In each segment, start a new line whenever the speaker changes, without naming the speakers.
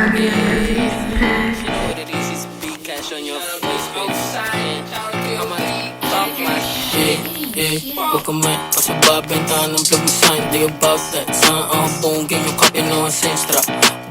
what it is big cash on your face, baby. I'ma talk my shit, Huwag ka may pasababentahan ng plug mo sign. Di about that. Saan ang bungin yung copy no senstra.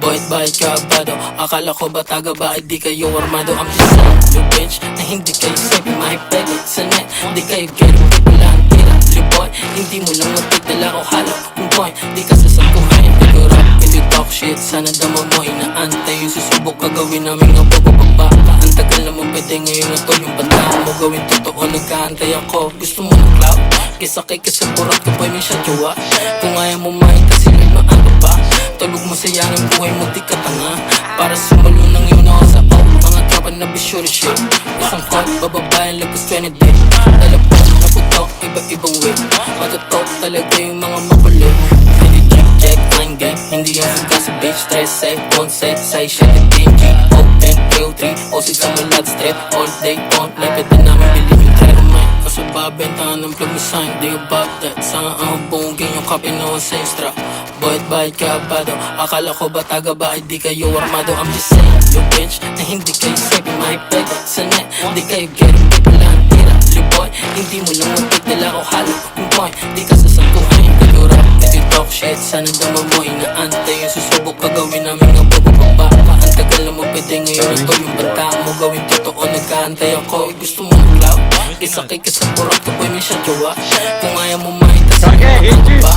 Boy't bahit ka abado. Akala ko ba taga bakit di kayo armado. I'm just saying, you bitch, na hindi kayo safe. Mahipeg sa net, di kayo get it. Wala ang tira, boy. Hindi mo lang matagdala o halo kung point. Di ka sasakuhin, di ko rap, hindi talk shit. Sana dama mo inaantay yung susubok kagawin namin nga bababa. Ang tagal naman pwede ngayon na to yung bata mo gawin totoo, nagkaantay ako. Gusto mo ng cloud? Kisakay kasi burat ka pa yung siya jowa. Kung ayaw mo mahin kasi may maano ba. Tulog mo sayang ang buhay mo, di ka tanga. Para sumalo ng yun ako sa out. Mga tropa na bisure shit. Isang call, bababayan lagos 20 day. Talapos na putok, iba-ibang way. Matutok talaga yung mga makulit. Check, I'm gang. Hindi yung suga sa bitch. Stress, say, don't say, say shit, PNG. Open, 303, osid sa malag strip. All day, on, like pwede namin bilhin yung try naman. Pasababentahan ng plug mo sign. Di about that. Saan ang bungin yung copy no senstra. Boy't bahit ka abado. Akala ko ba taga bakit di kayo armado. I'm just saying, you bitch, na hindi kayo safe. Mahipeg sa net, di kayo get it. Wala ang tira, boy. Hindi mo lang matagdala o halo kung point. Di ka sasakuhin, kayo rap, kasi talk shit. Sana dama mo inaantay yung susubok kagawin namin nga bababa. Ang tagal na mo pwede ngayon na to yung banta mo gawin totoo, nagkaantay ako. Gusto mo ng cloud? Isakay ka sa burak ka boy, may siya jowa. Kung ayaw mo makita sa mga ba.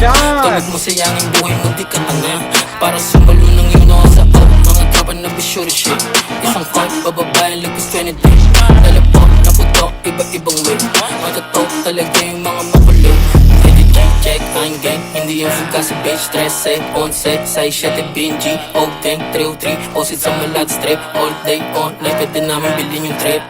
Tulog mo sayang ang buhay mo, di ka tanga. Para sumalo ng yun ako sa out. Mga tropa na bisure shit. Isang call, bababayan lagos 20 day. Talapok na putok, iba-ibang way. Matutok talaga yung mga makulit. Check, I'm gang. Hindi yung suga sa bitch. Stress, say, on set, say shit, PNG. Open, 303, osid sa malag strip. All day on, like pwede namin bilhin yung trip.